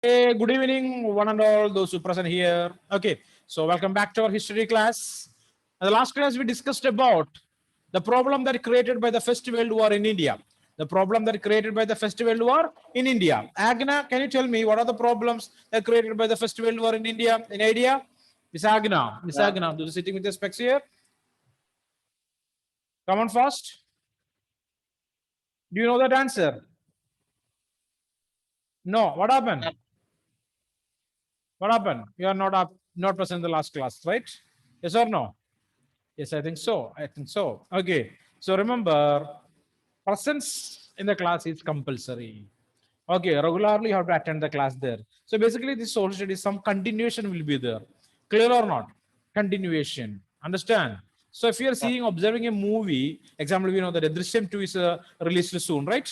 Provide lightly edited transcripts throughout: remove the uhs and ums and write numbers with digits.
Hey, good evening, one and all those who present here. Okay, so welcome back to our history class. In the last class, we discussed about the problem that created by the First World War in India. The problem that created by the First World War in India. Agna, can you tell me what are the problems that created by the First World War in India? In idea, Miss Agna, Miss Yeah. Agna, do you sitting with the specs here? Come on fast. Do you know that answer? No. What happened? What happened? You are not up, not present in the last class, right? Yes or no? Yes, I think so. I think so. Okay. So remember, presence in the class is compulsory. Okay, regularly you have to attend the class there. So basically, this social studies, some continuation will be there. Clear or not? Continuation. Understand? So if you are seeing, observing a movie, example, we know that Drishyam 2 is released soon, right?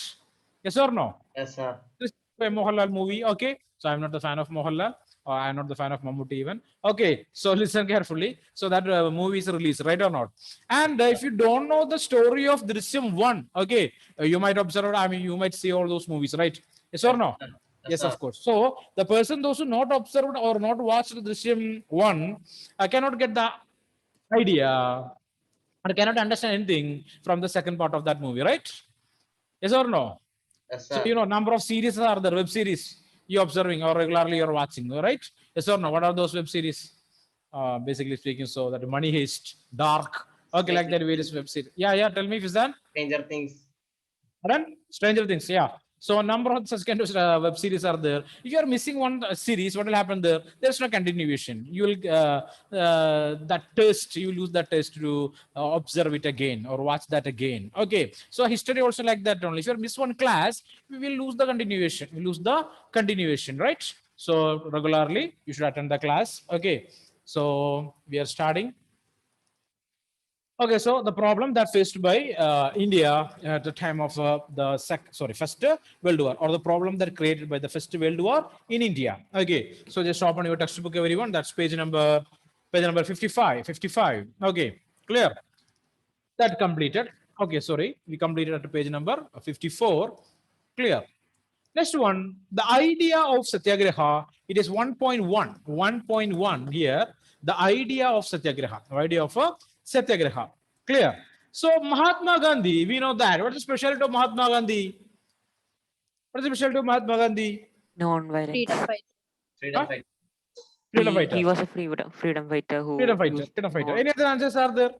Yes or no? Yes, sir. This is a Mohanlal movie. Okay, so I'm not the fan of Mohanlal. Or I'm not the fan of Mammootty even. Okay, so listen carefully. So that movie is released, right or not? And if you don't know the story of Drishyam 1, okay, you might observe, I mean, you might see all those movies, right? Yes or no? Yes, Yes, sir. of course. So the person, those who not observed or not watched Drishyam 1, cannot get the idea or cannot understand anything from the second part of that movie, right? Yes or no? Yes, So, sir. you know, number of series are there, web series you're observing or regularly you're watching, right? Yes or no? What are those web series? Basically speaking, so that Money Heist, Dark, okay, like that various web series. Yeah, tell me, Fizan. Stranger Things. Pardon? Stranger Things, yeah. So a number of such kind of web series are there. If you are missing one series, what will happen there? There's no continuation. You will that taste. You lose that taste to observe it again or watch that again. Okay. So history also like that only. If you miss one class, we will lose the continuation. We lose the continuation, right? So regularly you should attend the class. Okay. So we are starting. Okay, so the problem that faced by India at the time of First World War, or the problem that created by the First World War in India. Okay, so just open your textbook, everyone. That's page number 55. 55. Okay, clear. That completed. Okay, sorry, we completed at page number 54. Clear. Next one, the idea of Satyagraha, it is 1.1. 1.1 here, the idea of Satyagraha, the idea of Satyagraha. Clear? So Mahatma Gandhi, we know that. What is the specialty of Mahatma Gandhi? What is the specialty of Mahatma Gandhi? Non-violence. Freedom fight. Freedom Huh? fight. Freedom fighter. He was a freedom fighter who Freedom fighter. used Freedom fighter. non- Any other answers are there?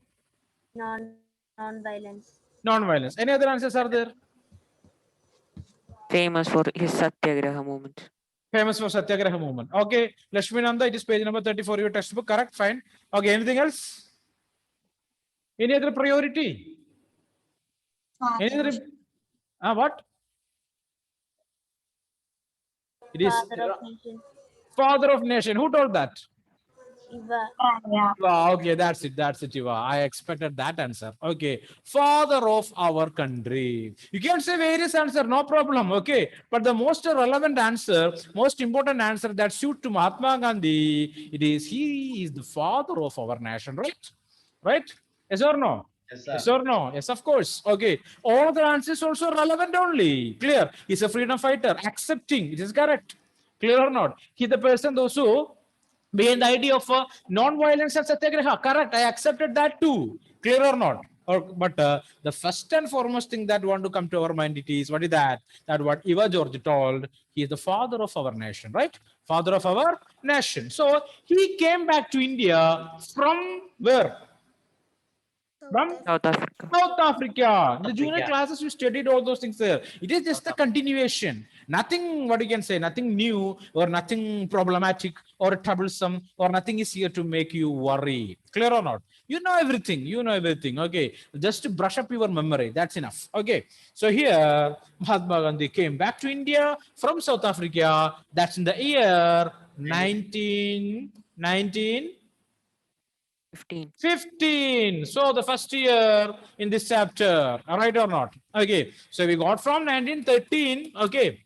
Non-violence. Non-violence. Any other answers are there? famous for his Satyagraha movement. Famous for Satyagraha movement. Okay, Lakshmi Nanda, it is page number 34, your textbook. Correct, fine. Okay, anything else? Any other priority? Any other? What? It is Father of nation. father of nation. Who told that? Shiva. Okay, that's it. That's it, Iva. I expected that answer. Okay, father of our country. You can say various answer, no problem. Okay, but the most relevant answer, most important answer that suit to Mahatma Gandhi, it is he is the father of our nation, right? Right? Yes or no? Yes, sir. Yes or no? Yes, of course. Okay. All the answers also relevant only. Clear. He's a freedom fighter. Accepting. It is correct. Clear or not? He the person those who behind the idea of non-violence and satyagraha. Correct. I accepted that too. Clear or not? But the first and foremost thing that want to come to our mind it is what is that? That what Eva George told. He is the father of our nation, right? Father of our nation. So he came back to India from where? From South Africa. South Africa. In the junior Africa. classes, we studied all those things there. It is just a continuation. Nothing, what you can say, nothing new or nothing problematic or troublesome or nothing is here to make you worry. Clear or not? You know everything. You know everything. Okay. Just to brush up your memory. That's enough. Okay. So here, Mahatma Gandhi came back to India from South Africa. That's in the year 1919. 15. So the first year in this chapter, right or not? Okay. So we got from 1913. Okay.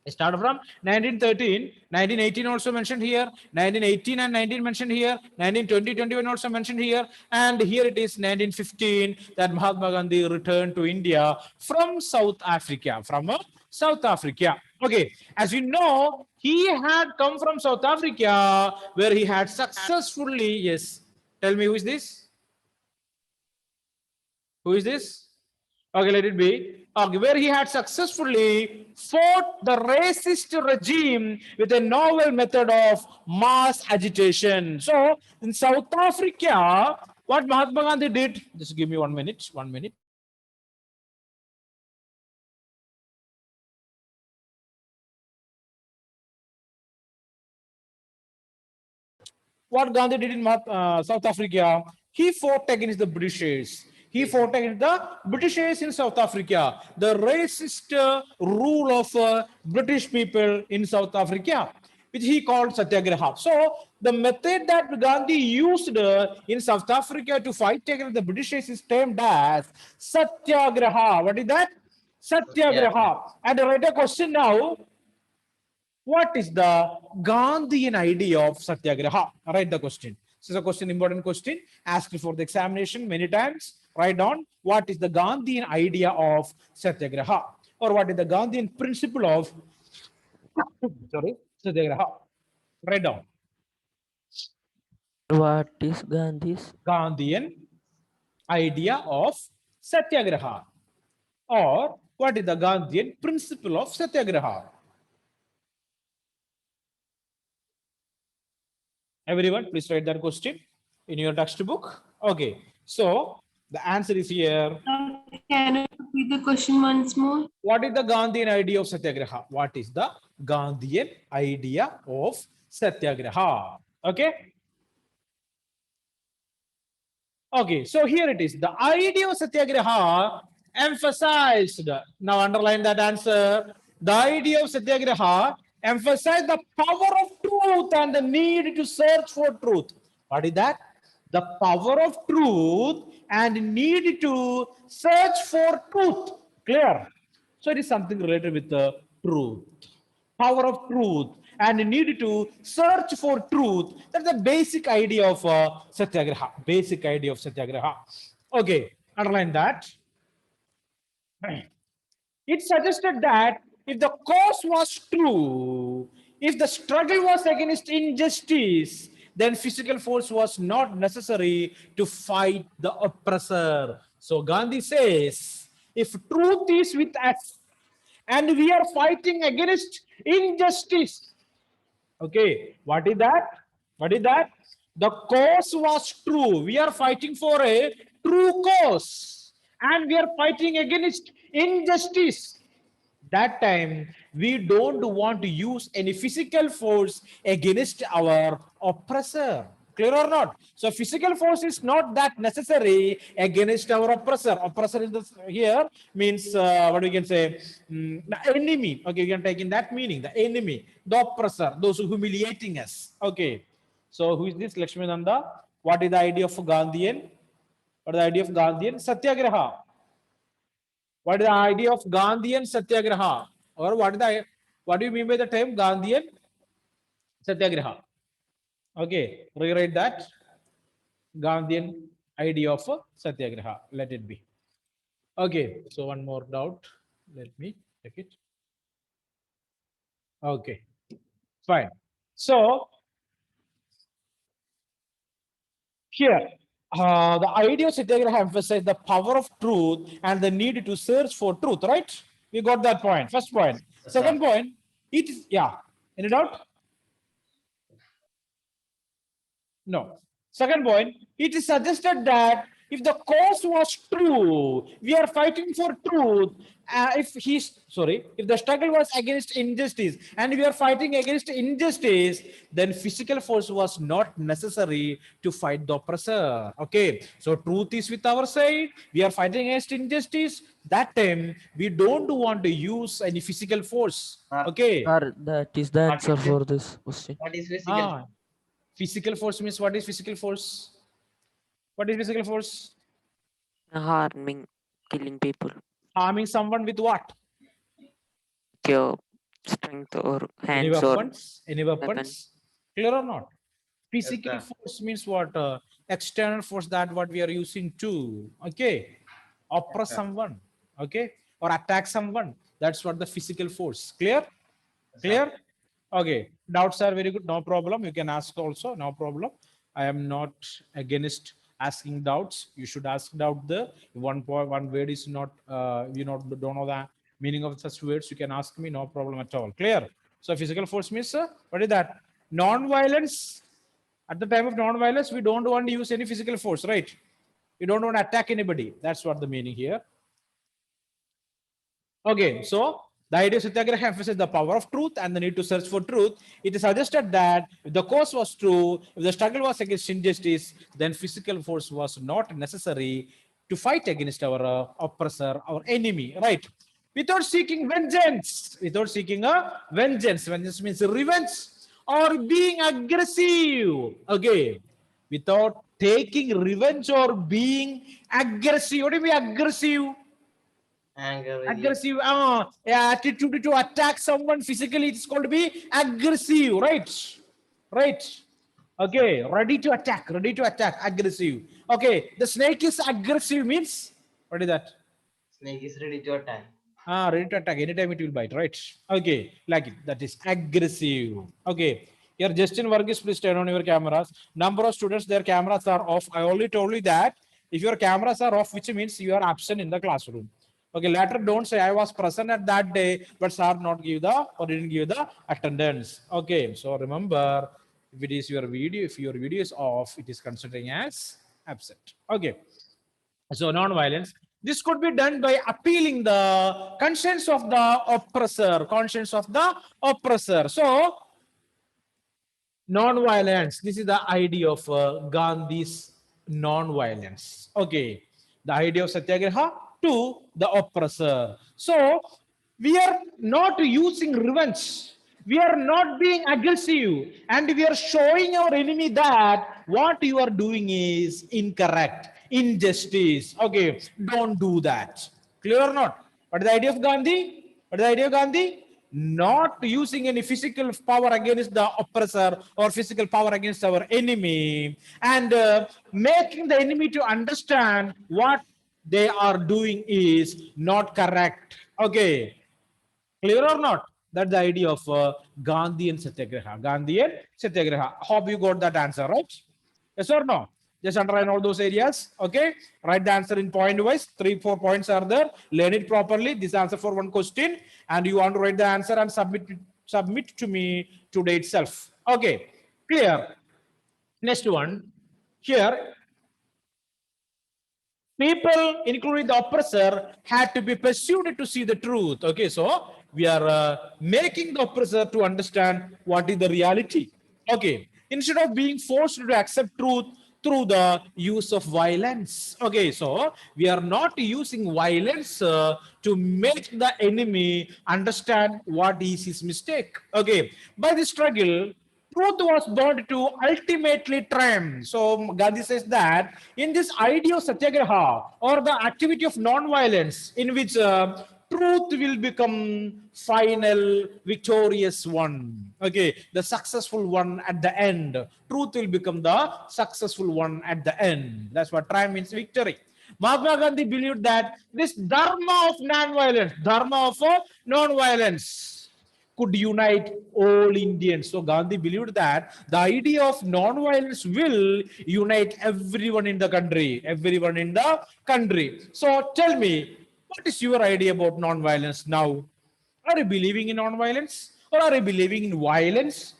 I started from 1913, 1918 also mentioned here, 1918 and 19 mentioned here, 1920, 21 also mentioned here, and here it is 1915 that Mahatma Gandhi returned to India from South Africa, Okay, as you know, he had come from South Africa where he had successfully, yes, tell me who is this? Who is this? Okay, let it be. Okay, where he had successfully fought the racist regime with a novel method of mass agitation. So, in South Africa, what Mahatma Gandhi did, just give me 1 minute, 1 minute. What Gandhi did in South Africa, he fought against the Britishers. He fought against the Britishers in South Africa, the racist rule of British people in South Africa, which he called Satyagraha. So the method that Gandhi used in South Africa to fight against the Britishers is termed as Satyagraha. What is that? Satyagraha. And I write a question now. What is the Gandhian idea of Satyagraha? Write the question. This is a question, important question, asked for the examination many times. Write down what is the Gandhian idea of Satyagraha, or what is the Gandhian principle of Satyagraha. Write down. What is Gandhi's? Gandhian idea of Satyagraha, or what is the Gandhian principle of Satyagraha? Everyone, please write that question in your textbook. Okay, so the answer is here. Can you repeat the question once more? What is the Gandhian idea of Satyagraha? What is the Gandhian idea of Satyagraha? Okay. Okay, so here it is. The idea of Satyagraha emphasized. Now underline that answer. The idea of Satyagraha emphasized the power of truth and the need to search for truth. What is that? The power of truth and need to search for truth. Clear? So it is something related with the truth. Power of truth and need to search for truth. That's the basic idea of Satyagraha. Basic idea of Satyagraha. Okay, underline that. It suggested that if the cause was true, if the struggle was against injustice, then physical force was not necessary to fight the oppressor. So Gandhi says, if truth is with us and we are fighting against injustice, okay, what is that? What is that? The cause was true. We are fighting for a true cause and we are fighting against injustice. That time, we don't want to use any physical force against our oppressor. Clear or not? So physical force is not that necessary against our oppressor. Oppressor in this here means what we can say, the enemy. Okay, you can take in that meaning, the enemy, the oppressor, those who humiliating us. Okay. So who is this? Lakshmi Nanda. What is the idea of Gandhian? What is the idea of Gandhian? Satyagraha. What is the idea of Gandhian Satyagraha? Or what do you mean by the term Gandhian Satyagraha? Okay, rewrite that. Gandhian idea of Satyagraha. Let it be. Okay, so one more doubt. Let me check it. Okay, fine. So here, the idea of Satyagraha emphasizes the power of truth and the need to search for truth, right? We got that point. First point. Second point, it is, yeah. Any doubt? No. Second point, it is suggested that if the cause was true, we are fighting for truth. If the struggle was against injustice and we are fighting against injustice, then physical force was not necessary to fight the oppressor. Okay, so truth is with our side. We are fighting against injustice. That time we don't want to use any physical force. Okay. Sir, that is the answer for this question. What is physical? Physical force means what is physical force? What is physical force? Harming, killing people. Harming someone with what? Your strength or Any hands or weapons? Any weapons? weapon. Clear or not? Physical sir. force means what? External force that what we are using to, okay, oppress sir. someone, okay, or attack someone. That's what the physical force. Clear? Clear? Okay. Doubts are very good. No problem. You can ask also. No problem. I am not against asking doubts. You should ask doubt there. If one word is not, don't know the meaning of such words, you can ask me. No problem at all. Clear? So physical force means, what is that? Non-violence. At the time of non-violence, we don't want to use any physical force, right? We don't want to attack anybody. That's what the meaning here. Okay, so the idea of Satyagraha emphasizes the power of truth and the need to search for truth. It is suggested that if the cause was true, if the struggle was against injustice, then physical force was not necessary to fight against our oppressor, our enemy, right? Without seeking vengeance, vengeance means revenge or being aggressive. Okay, without taking revenge or being aggressive. What do you mean aggressive? Anger. Aggressive attitude to attack someone physically, it's called to be aggressive, right? Okay, ready to attack, aggressive. Okay, the snake is aggressive means, what is that? Snake is ready to attack. Ready to attack, anytime it will bite, right? Okay, like it, that is aggressive. Okay, here Justin Varghese, please turn on your cameras. Number of students, their cameras are off. I only told you that if your cameras are off, which means you are absent in the classroom. Okay, later don't say I was present at that day, but sir not give the or didn't give the attendance. Okay, so remember, if it is your video, if your video is off, it is considering as absent. Okay, so non-violence. This could be done by appealing the conscience of the oppressor. So non-violence. This is the idea of Gandhi's non-violence. Okay, the idea of Satyagraha to the oppressor. So we are not using revenge. We are not being aggressive, and we are showing our enemy that what you are doing is incorrect, injustice. Okay, don't do that. Clear or not? What is the idea of Gandhi? Not using any physical power against the oppressor or physical power against our enemy, and making the enemy to understand what they are doing is not correct. Okay, clear or not? That's the idea of Gandhi and Satyagraha. Hope you got that answer, right? Yes or no? Just underline all those areas. Okay, write the answer in point wise. 3-4 points are there. Learn it properly. This answer for one question, and you want to write the answer and submit to me today itself. Okay, clear. Next one here. People, including the oppressor, had to be persuaded to see the truth. Okay, so we are making the oppressor to understand what is the reality. Okay, instead of being forced to accept truth through the use of violence. Okay, so we are not using violence to make the enemy understand what is his mistake. Okay, by the struggle, truth was bound to ultimately triumph. So Gandhi says that in this idea of Satyagraha or the activity of non-violence, in which truth will become final victorious one. Okay, the successful one at the end. Truth will become the successful one at the end. That's what triumph means, victory. Mahatma Gandhi believed that this dharma of non-violence could unite all Indians. So Gandhi believed that the idea of non-violence will unite everyone in the country. So tell me, what is your idea about non-violence now? Are you believing in non-violence, or are you believing in violence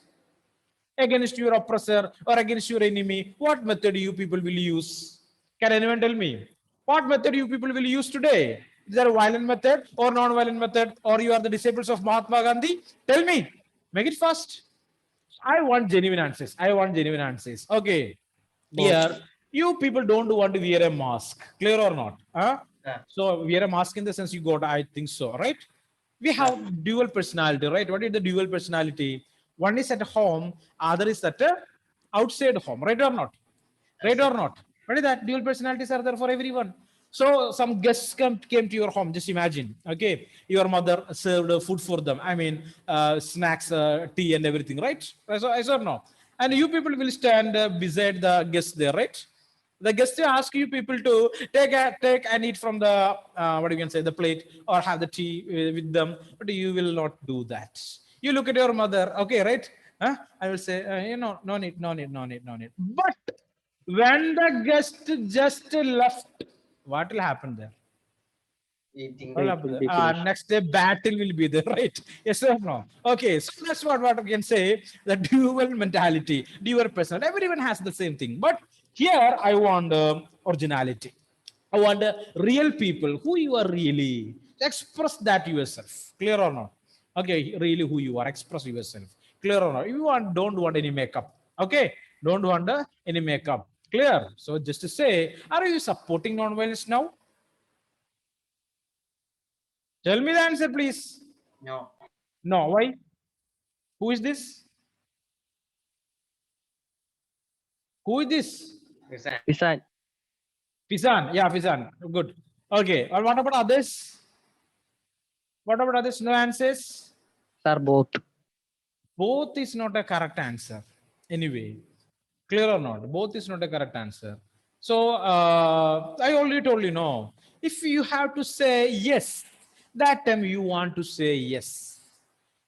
against your oppressor or against your enemy? What method you people will use? Can anyone tell me? What method you people will use today? Is there a violent method or non-violent method, or you are the disciples of Mahatma Gandhi? Tell me. Make it fast. I want genuine answers. Okay. Here, you people don't want to wear a mask. Clear or not? Huh? Yeah. So wear a mask in the sense you got, I think so, right? We have dual personality, right? What is the dual personality? One is at home, other is at outside home, right or not? Right or not? What is that? Dual personalities are there for everyone. So some guests came to your home. Just imagine, okay, your mother served food for them. I mean, snacks, tea, and everything, right? Yes or no? And you people will stand beside the guests there, right? The guests ask you people to take and eat from the what you can say, the plate, or have the tea with them, but you will not do that. You look at your mother, okay, right? Huh? I will say, no need, no need, no need, no need. But when the guest just left, what will happen there? Eating. What will happen there? Next day, battle will be there, right? Yes or no? Okay, so that's what we can say, the dual mentality, dual personality. Everyone has the same thing. But here, I want originality. I want real people, who you are really. Express that yourself. Clear or not? Okay, really who you are. Express yourself. Clear or not? If you don't want any makeup. Okay, don't want any makeup. Clear? So just to say, are you supporting non-violence now? Tell me the answer, please. No. No, why? Who is this? Who is this? Resign. Fizan. Yeah, Fizan. Good. Okay. And what about others? What about others? No answers? Sir, both. Both is not a correct answer. Anyway, clear or not? Both is not a correct answer. So I already told you no. If you have to say yes, that time you want to say yes.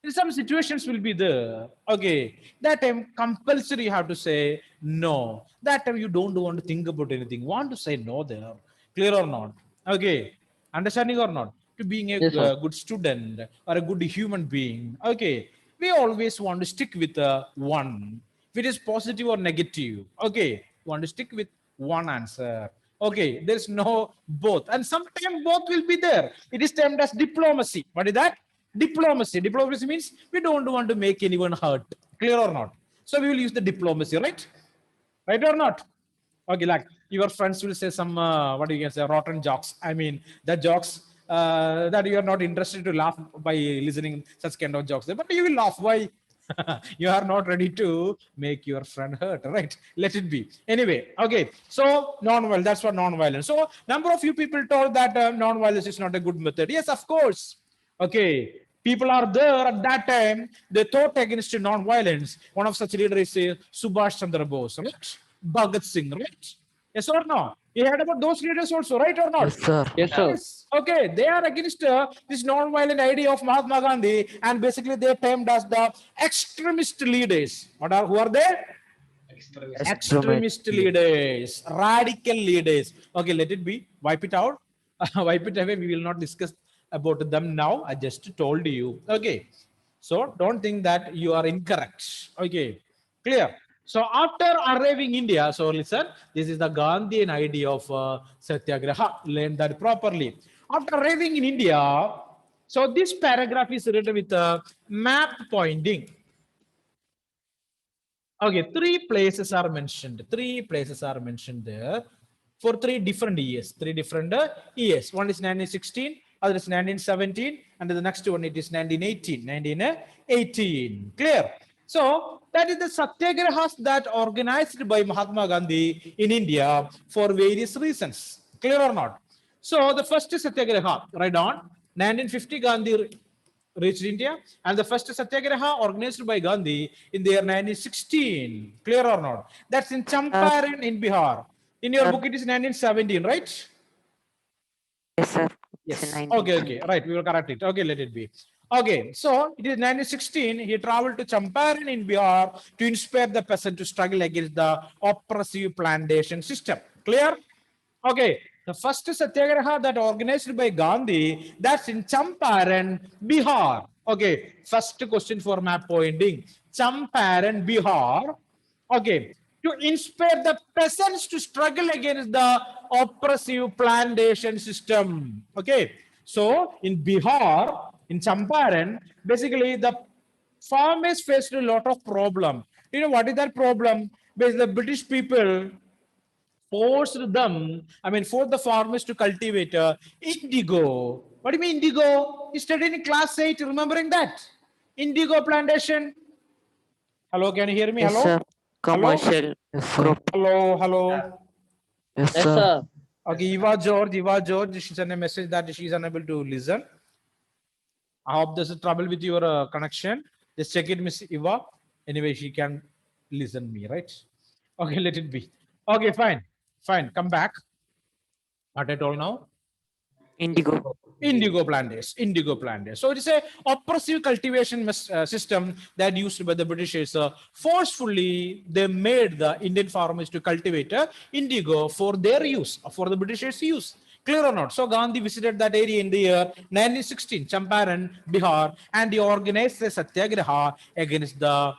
In some situations will be there. Okay, that time compulsory you have to say no. That time you don't want to think about anything. Want to say no there. Clear or not? Okay, understanding or not? To being a good student or a good human being. Okay, we always want to stick with one. If it is positive or negative, okay, want to stick with one answer. Okay, there's no both, and sometimes both will be there. It is termed as diplomacy. What is that? Diplomacy. Diplomacy means we don't want to make anyone hurt. Clear or not? So we will use the diplomacy, right? Right or not? Okay, like your friends will say some what you can say, rotten jokes. I mean, the jokes that you are not interested to laugh by listening such kind of jokes, but you will laugh. Why? You are not ready to make your friend hurt, right? Let it be. Anyway, okay. So non-violence, that's what non-violence. So number of you people told that non-violence is not a good method. Yes, of course. Okay. People are there at that time. They thought against non-violence. One of such leaders is Subhash Chandra Bose, right? Bhagat Singh, right? Yes or no? You heard about those leaders also, right or not? Yes, sir. Yes, sir. Yes. Okay, they are against this non-violent idea of Mahatma Gandhi, and basically they termed as the extremist leaders. Who are they? Extremist leaders, radical leaders. Okay, let it be. Wipe it out. Wipe it away. We will not discuss about them now. I just told you. Okay. So don't think that you are incorrect. Okay. Clear. So after arriving India, so listen, this is the Gandhian idea of Satyagraha. Learn that properly. After arriving in India, so this paragraph is written with a map pointing. Okay, three places are mentioned. Three places are mentioned there for 3 different years. 3 different years. One is 1916, other is 1917, and the next one it is 1918. 1918. Clear? So that is the satyagrahas that organized by Mahatma Gandhi in India for various reasons. Clear or not? So the first satyagraha, right on 1950, Gandhi reached India, and the first satyagraha organized by Gandhi in the year 1916. Clear or not? That's in Champaran in Bihar. In your book, it is 1917, right? Yes, sir. Yes. It's in Okay, 19. okay. Right. We will correct it. Okay, let it be. Okay. So it is 1916. He traveled to Champaran in Bihar to inspire the peasant to struggle against the oppressive plantation system. Clear? Okay. The first satyagraha that organized by Gandhi, that's in Champaran, Bihar. Okay. First question for map pointing. Champaran, Bihar. Okay. To inspire the peasants to struggle against the oppressive plantation system. Okay. So in Bihar, in Champaran, basically the farmers faced a lot of problem. You know what is that problem? Because the British people forced the farmers to cultivate indigo. What do you mean indigo? You studied in class 8, remembering that? Indigo plantation. Hello, can you hear me? Yes, Hello? sir. Commercial Yes, sir. crop. Hello. Yes, sir. Okay, Eva George, she sent a message that she is unable to listen. I hope there's a trouble with your connection. Just check it, Miss Eva. Anyway, she can listen me, right? Okay, let it be. Okay, fine. Come back. What I told now? Indigo. Indigo plantations, indigo plantations. So it is a oppressive cultivation system that used by the Britishers. Forcefully, they made the Indian farmers to cultivate indigo for their use, for the Britishers' use. Clear or not? So Gandhi visited that area in the year 1916, Champaran, Bihar, and he organized a satyagraha against the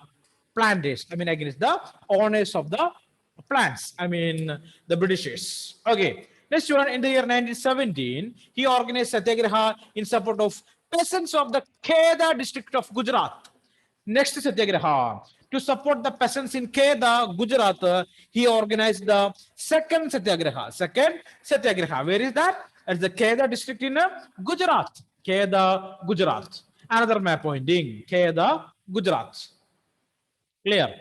planters. I mean, against the owners of the plants. I mean, the Britishers. Okay. Next one, in the year 1917, he organized satyagraha in support of peasants of the Kheda district of Gujarat. Next satyagraha. To support the peasants in Kheda, Gujarat, he organized the second satyagraha. Second satyagraha. Where is that? It's the Kheda district in Gujarat. Kheda, Gujarat. Another map pointing. Kheda, Gujarat. Clear?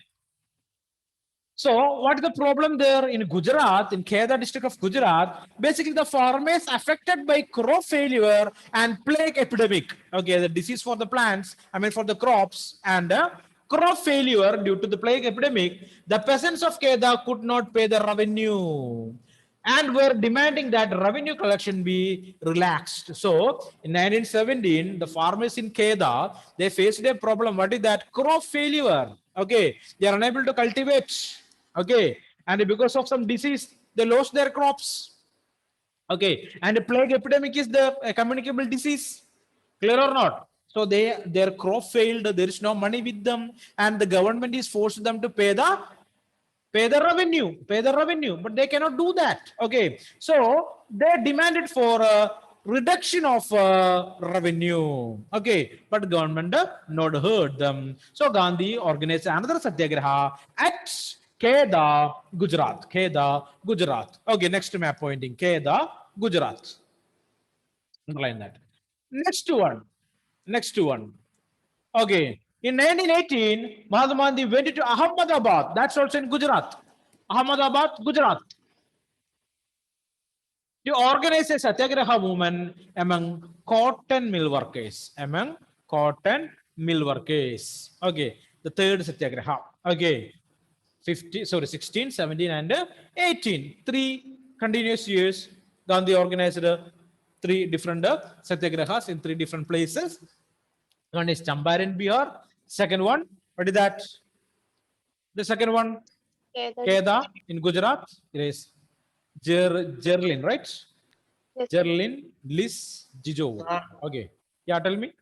So what is the problem there in Gujarat, in Kheda district of Gujarat? Basically, the farmers affected by crop failure and plague epidemic. Okay, the disease for the plants, I mean for the crops, and crop failure due to the plague epidemic, the peasants of Kheda could not pay the revenue and were demanding that revenue collection be relaxed. So in 1917, the farmers in Kheda, they faced a problem. What is that? Crop failure. Okay, they are unable to cultivate. Okay, and because of some disease, they lost their crops. Okay, and the plague epidemic is the communicable disease. Clear or not? So their crop failed. There is no money with them, and the government is forced them to pay the revenue, but they cannot do that. Okay, so they demanded for reduction of revenue. Okay, but government not heard them. So Gandhi organized another satyagraha at Kheda, Gujarat. Kheda, Gujarat. Okay, next map pointing. Kheda, Gujarat. Underline that. Next one. Okay. In 1918, Mahatma Gandhi went to Ahmedabad. That's also in Gujarat. Ahmedabad, Gujarat. To organize a satyagraha movement among cotton mill workers. Okay. The third satyagraha. Okay. 16, 17, and 18. 3 continuous years. Gandhi organized 3 different satyagrahas in 3 different places. One is Champaran, Bihar. Second one, what is that? The second one, Kheda in Gujarat. It is Jerlin, right? Yes. Jerlin, Liz, Jijo. Sir. Okay. Yeah, tell me. Sir,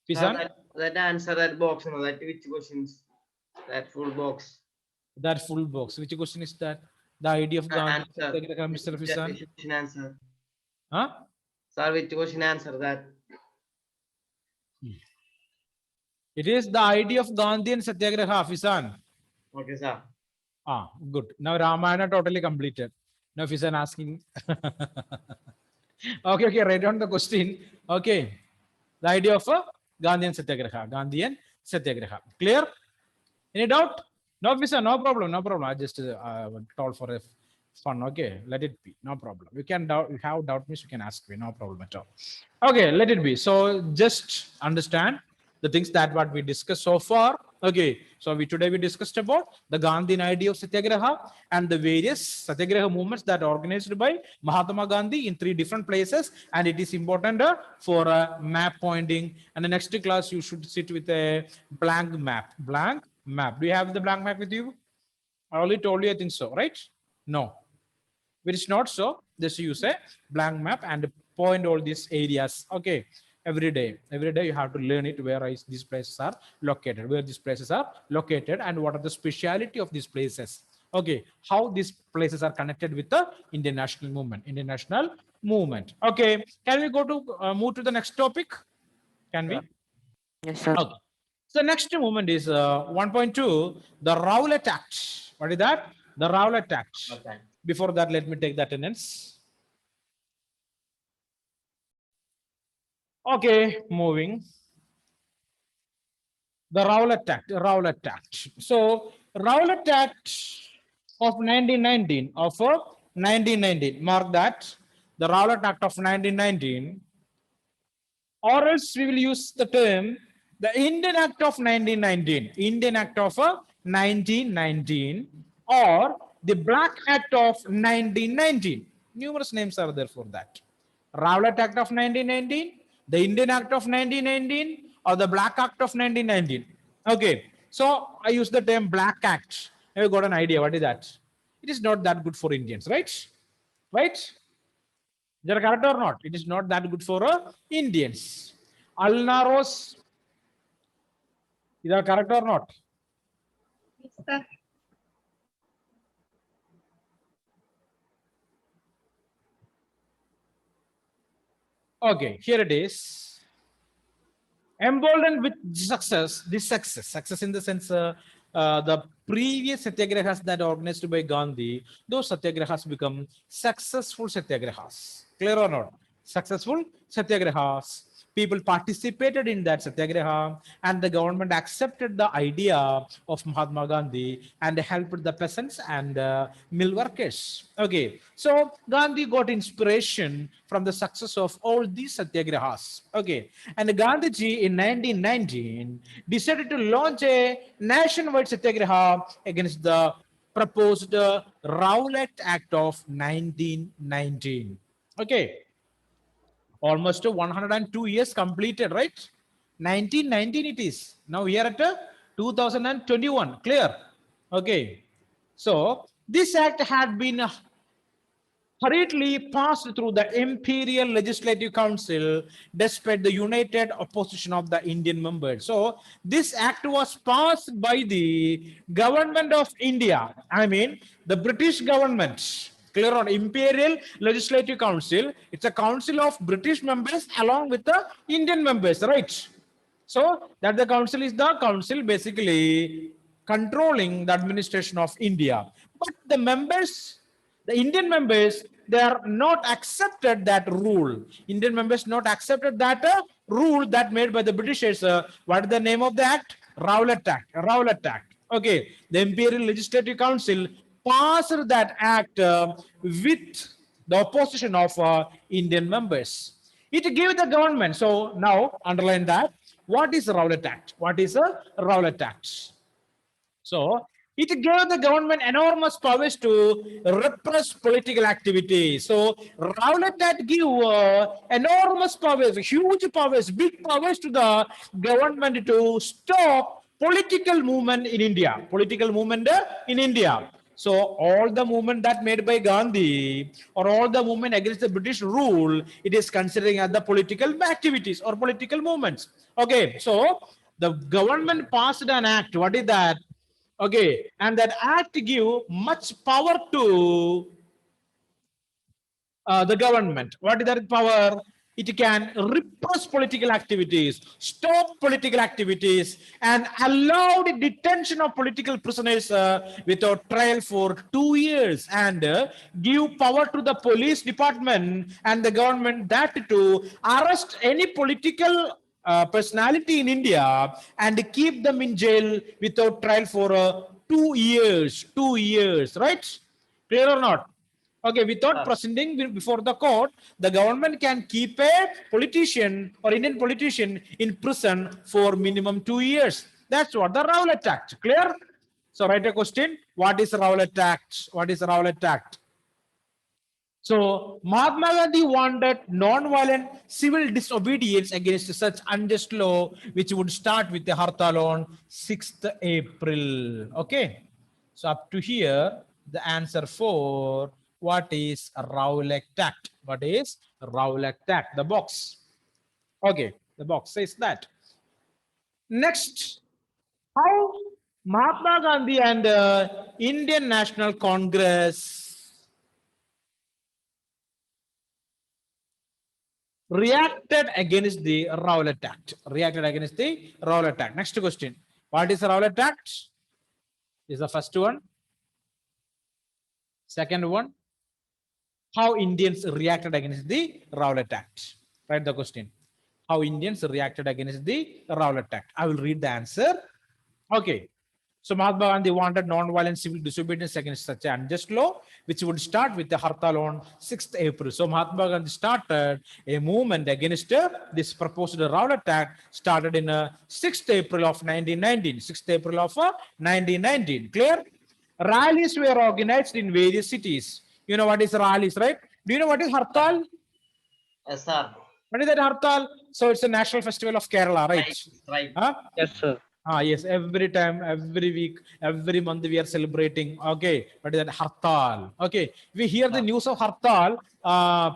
Pisan, that answer that box, no, that which questions? That full box. that full box. Which question is that? The idea of Gandhi, Answer. Satyagraha, Mr. Pisan. Which question answer? Huh? Sir, which question answer that? It is the idea of Gandhi and Satyagraha, Pisan. Okay, sir. Ah, good. Now Ramayana totally completed. Now Fisan asking. Okay, write down the question. Okay. The idea of Gandhi and Satyagraha. Clear? Any doubt? No, Fisan, no problem. I just told for a fun. Okay, let it be. No problem. You can doubt. You have doubt means you can ask me. No problem at all. Okay, let it be. So just understand the things that what we discussed so far. Okay, so today we discussed about the Gandhian idea of Satyagraha and the various Satyagraha movements that are organized by Mahatma Gandhi in 3 different places, and it is important for map pointing. And the next class you should sit with a blank map. Do you have the blank map with you? I already told you, I think so, right? No. If it is not so, just use a blank map and point all these areas. Okay. Every day you have to learn it, where these places are located, and what are the speciality of these places. Okay, how these places are connected with the Indian national movement. Okay, can we go to move to the next topic? Can we? Yes, sir. Okay. So next movement is 1.2, the Rowlatt Act. What is that? The Rowlatt Act. Okay. Before that, let me take the attendance. Okay, moving. The Rowlatt Act. So Rowlatt Act of 1919, mark that, the Rowlatt Act of 1919, or else we will use the term the Indian Act of 1919, or the Black Act of 1919. Numerous names are there for that. Rowlatt Act of 1919, the Indian Act of 1919, or the Black Act of 1919? Okay, so I use the term Black Act. Have you got an idea what is that? It is not that good for Indians, right? Right? Is that correct or not? It is not that good for Indians. Alnaros, is that correct or not? Yes, sir. Okay, here it is. Emboldened with success in the sense the previous satyagrahas that organized by Gandhi, those satyagrahas become successful satyagrahas. Clear or not? Successful satyagrahas. People participated in that satyagraha, and the government accepted the idea of Mahatma Gandhi and helped the peasants and mill workers. Okay, so Gandhi got inspiration from the success of all these satyagrahas. Okay, and Gandhiji in 1919 decided to launch a nationwide satyagraha against the proposed Rowlatt Act of 1919. Okay, almost 102 years completed, right? 1919 it is. Now we are at 2021. Clear? Okay. So this act had been hurriedly passed through the Imperial Legislative Council despite the united opposition of the Indian members. So this act was passed by the government of India. I mean, the British government. Clear on Imperial Legislative Council. It's a council of British members along with the Indian members, right? So that the council is the council basically controlling the administration of India. But the members, the Indian members, they are not accepted that rule. Indian members not accepted that rule that made by the Britishers. What is the name of the act? Rowlatt Act. Rowlatt Act. Okay. The Imperial Legislative Council passed that act with the opposition of Indian members. It gave the government. So now underline that. What is Rowlatt Act? What is a Rowlatt Act? So it gave the government enormous powers to repress political activity. So Rowlatt Act give enormous powers, huge powers, big powers to the government to stop political movement in India. Political movement in India. So all the movement that made by Gandhi or all the movement against the British rule, it is considering as the political activities or political movements. Okay, so the government passed an act. What is that? Okay, and that act give much power to the government. What is that power? It can repress political activities, stop political activities, and allow the detention of political prisoners without trial for 2 years, and give power to the police department and the government that to arrest any political personality in India and keep them in jail without trial for 2 years. 2 years, right? Clear or not? Okay, without presenting before the court, the government can keep a politician or Indian politician in prison for minimum 2 years. That's what the Rowlatt Act. Clear? So write a question. What is Rowlatt Act? What is Rowlatt Act? So Mahatma Gandhi wanted non-violent civil disobedience against such unjust law, which would start with the Hartal on 6th April. Okay. So up to here, the answer for what is Rowlatt Act? What is Rowlatt Act? The box. Okay, the box says that. Next, how Mahatma Gandhi and Indian National Congress reacted against the Rowlatt Act. Reacted against the Rowlatt Act. Next question. What is Rowlatt Act? Is the first one. Second one. How Indians reacted against the Rowlatt Act. Write the question. How Indians reacted against the Rowlatt Act. I will read the answer. Okay. So Mahatma Gandhi wanted non-violent civil disobedience against such an unjust law, which would start with the Hartal on 6th April. So Mahatma Gandhi started a movement against this proposed Rowlatt Act, started in 6th April of 1919. 6th April of 1919. Clear? Rallies were organized in various cities. You know what is rallies, right? Do you know what is Hartal? Yes, sir. What is that Hartal? So it's a national festival of Kerala, right? Right. Huh? Yes, sir. Yes, every time, every week, every month we are celebrating. Okay, what is that? Hartal. Okay, we hear the news of Hartal.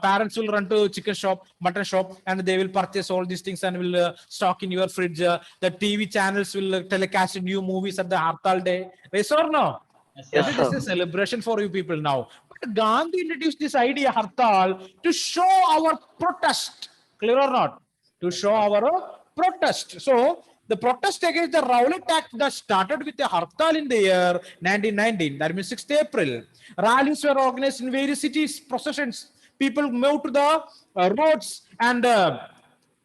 Parents will run to chicken shop, mutton shop, and they will purchase all these things and will stock in your fridge. The TV channels will telecast new movies at the Hartal day. Yes or no? Yes, Yes, sir. This is sir. a celebration for you people now. But Gandhi introduced this idea, Hartal, to show our protest. Clear or not? To show our protest. So the protest against the Rowlatt Act that started with a Hartal in the year 1919, that means 6th April. Rallies were organized in various cities, processions. People moved to the roads and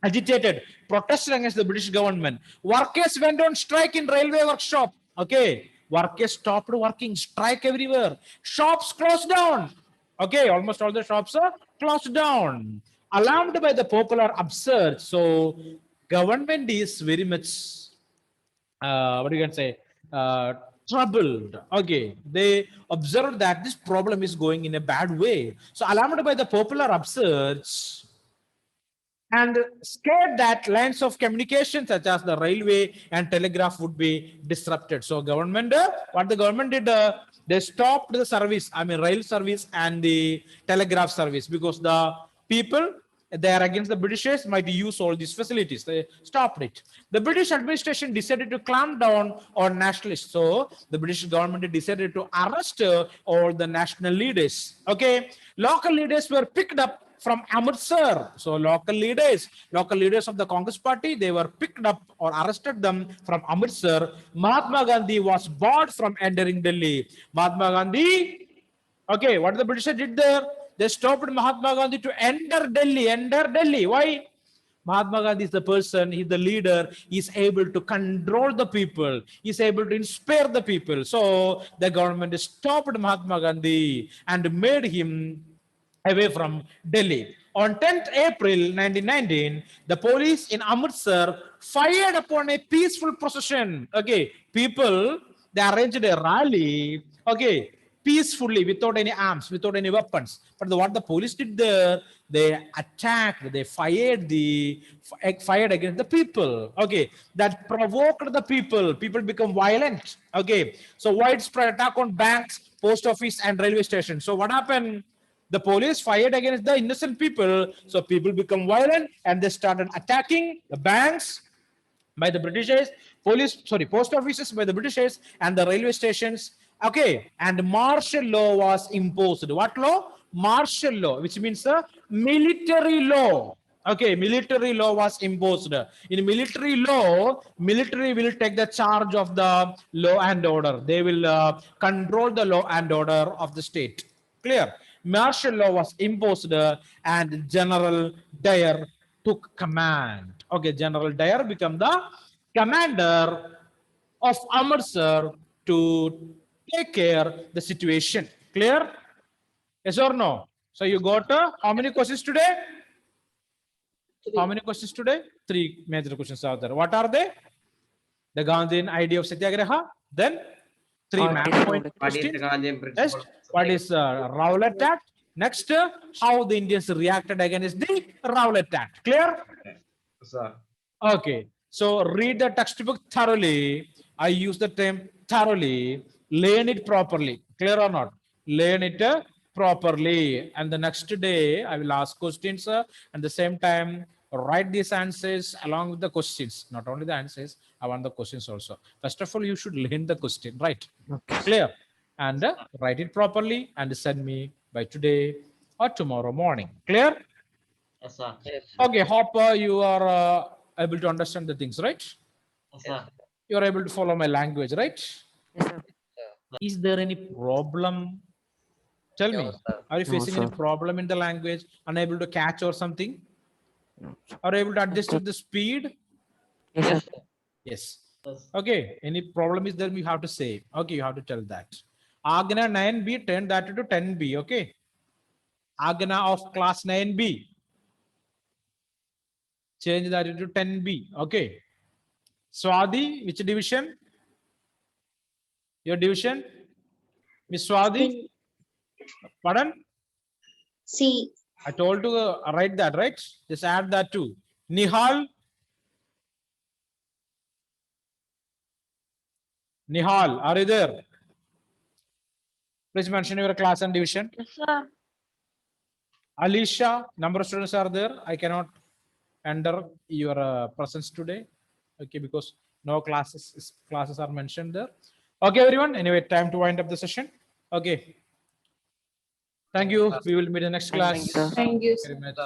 agitated, protested against the British government. Workers went on strike in railway workshop. Okay, workers stopped working, strike everywhere. Shops closed down. Okay, almost all the shops are closed down. Alarmed by the popular upsurge, so government is very much what you can say troubled. Okay, they observed that this problem is going in a bad way. So alarmed by the popular upsurge and scared that lines of communication such as the railway and telegraph would be disrupted. So government, what the government did, they stopped the service, I mean rail service and the telegraph service, because the people they are against the Britishers might use all these facilities. They stopped it. The British administration decided to clamp down on nationalists. So the British government decided to arrest all the national leaders. Okay, local leaders were picked up from Amritsar. So local leaders of the Congress party, they were picked up or arrested them from Amritsar. Mahatma Gandhi was barred from entering Delhi. Mahatma Gandhi, okay, what the British did there? They stopped Mahatma Gandhi to enter Delhi. Enter Delhi. Why? Mahatma Gandhi is the person, he's the leader, he's able to control the people, he's able to inspire the people. So the government stopped Mahatma Gandhi and made him away from Delhi. On 10th April 1919, the police in Amritsar fired upon a peaceful procession. Okay, people, they arranged a rally, okay, peacefully, without any arms, without any weapons. But what the police did there, they attacked, they fired against the people. Okay, that provoked the people. People become violent. Okay, so widespread attack on banks, post office, and railway stations. So what happened? The police fired against the innocent people, so people become violent and they started attacking the banks by the Britishers, post offices by the Britishers, and the railway stations. Okay, and martial law was imposed. What law? Martial law, which means a military law. Okay, military law was imposed. In military law, military will take the charge of the law and order. They will control the law and order of the state. Clear? Martial law was imposed and General Dyer took command. Okay, General Dyer became the commander of Amritsar to take care the situation. Clear? Yes or no? So you got how many questions today? How many questions today? 3 major questions are there. What are they? The Gandhian idea of Satyagraha. Then 3 What max is point Rowlatt What is the questions. Gandhian principle? Next, what is Rowlatt Act? Next, how the Indians reacted against the Rowlatt Act. Clear? Sir. Okay. So read the textbook thoroughly. I use the term thoroughly. Learn it properly. Clear or not? Learn it properly. And the next day, I will ask questions. And the same time, write these answers along with the questions. Not only the answers, I want the questions also. First of all, you should learn the question, right? Okay. Clear? And write it properly and send me by today or tomorrow morning. Clear? Yes, sir. Okay, hope you are able to understand the things, right? Yes, sir. You are able to follow my language, right? Yes, sir. Is there any problem? Tell me, are you No, facing any sir. problem in the language? Unable to catch or something? No, sir. Are you able to adjust to the speed? Yes, sir. Yes. Yes. Okay, any problem is there, you have to say. Okay, you have to tell that. Agna 9B, turn that to 10B, okay? Agna of class 9B. Change that into 10B, okay? Swadi, which division? Your division? Miss Swadi? Pardon? C. I told to write that, right? Just add that too. Nihal. Nihal, are you there? Please mention your class and division. Yes, sir. Alicia, number of students are there. I cannot enter your presence today. Okay, because no classes are mentioned there. Okay, everyone. Anyway, time to wind up the session. Okay. Thank you. We will meet in the next class. you, sir. Thank you. Very much.